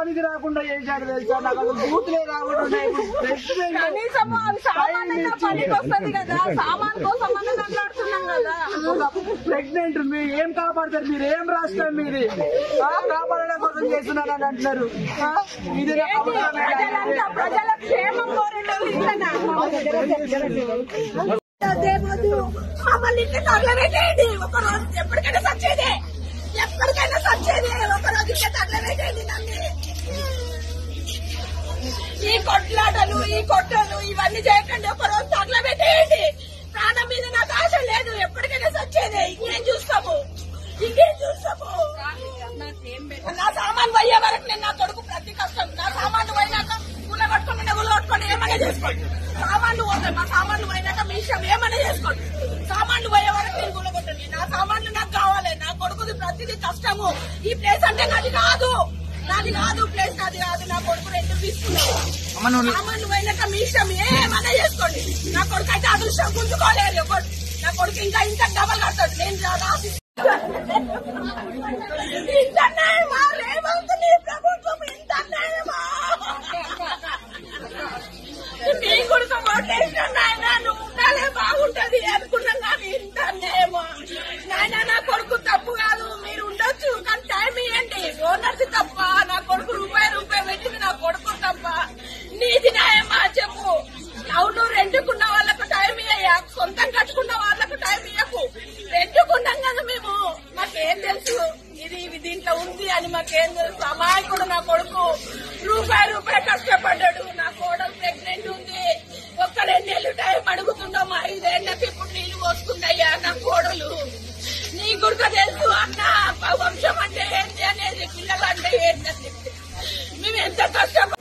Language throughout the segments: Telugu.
లోనికి రాకుండా చేశాడు తెలుసా. నాకు అసలు బూతులే రాకుండా ప్రెగ్నెంట్ మీరు ఏం కాపాడతారు, మీరు ఏం రాష్ట్రం మీది కాపాడడం కోసం చేస్తున్నారని అంటున్నారు. ఇది ప్రజల క్షేమం మమ్మల్ని ఇంటి తగలబెట్టేయండి. ఒక రోజు ఎప్పటికైనా సచ్చేది, ఎప్పటికైనా సచ్చేది. ఒక రోజు ఇంటి తగలబెట్టేయండి నన్ను. ఈ కొట్లాటలు ఈ కొట్టలు ఇవన్నీ చేయకండి. ఒక రోజు తగలబెట్టేయండి. ప్రాణం మీద నాకు ఆశ లేదు. ఎప్పటికైనా సచ్చేది. ఇంకేం చూస్తాము, ఇంకేం చూస్తాము. నా సామాన్ పోయే వరకు నేను నా కొడుకు ప్రతి కష్టం. నా సామాన్లు పోయినాక గుల్లగొట్టుకుని ఏమైనా చేసుకోండి. సామాన్లు పోతాయి, మా సామాన్లు పోయినాక మీ ఇష్టం ఏమైనా చేసుకోండి. సామాన్లు పోయే వరకు నేను గుల్లగొట్టండి. నా సామాన్లు నాకు కావాలి. నా కొడుకుది ప్రతిదీ కష్టము. ఈ ప్లేస్ అంటే నాది కాదు, నాది కాదు ప్లేస్, నాది కాదు. నా కొడుకు రెండు తీసుకున్నాను. సామాన్లు పోయినాక మీ ఇష్టం ఏమైనా చేసుకోండి. నా కొడుకు అయితే అదృష్టం గుంజుకోలేరు. నా కొడుకు ఇంకా ఇంకా డబల్ కడతాడు. నేను రాసి ఇంత అన్యాయమా రేవంతుని ప్రభుత్వం, ఇంత అన్యాయమా? నీ కొడుకు ఓటేసిన నాయన నువ్వు ఉండాలే బాగుంటది అనుకున్నాం కానీ ఇంత అన్యాయమా నాయన? నా కొడుకు తప్పు కాదు, మీరు ఉండొచ్చు కానీ టైం ఇవ్వండి. ఓనర్స్ తప్ప, నా కొడుకు రూపాయి పెట్టింది నా కొడుకు తప్ప. నీది న్యాయమా చెప్పు. అవును, రెండుకున్న వాళ్ళకు టైం ఇయ్య, సొంతం కట్టుకున్న వాళ్ళకు టైం ఇయ్యకు. రెండుకున్నాం కదా మేము, మాకేం తెలుసు ఇది దీంట్లో ఉంది అని మాకేం తెలుసు. అమాయకుడు నా కొడుకు రూపాయి కష్టపడ్డాడు. నా కోడలు ప్రెగ్నెంట్ ఉంది. ఒక్క 2 నెలలు టైం అడుగుతున్నాం. 5 ఏళ్ళకి ఇప్పుడు నీళ్లు పోసుకున్నాయ్యా నా కోడలు. నీ గుర్త తెలుసు అన్న, వంశం అంటే ఏంటి అనేది, పిల్లలు అంటే ఏంటి అని. మేము ఎంత కష్టపడి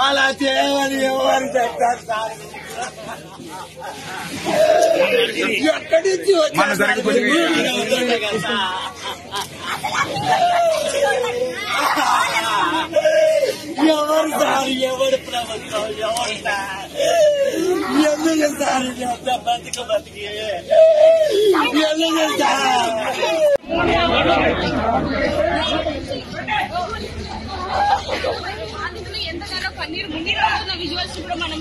అలా చేయమని ఎవరు చెప్తారు సార్? ఎక్కడి నుంచి ఎవరు సార్? ఎవరు ప్రభుత్వం? ఎవరు సార్? ఎందుకు సార్ బతికి ఎందుకు సార్? ఎంతగానో కన్నీరు మునిగిపోతున్న విజువల్స్ కూడా మనం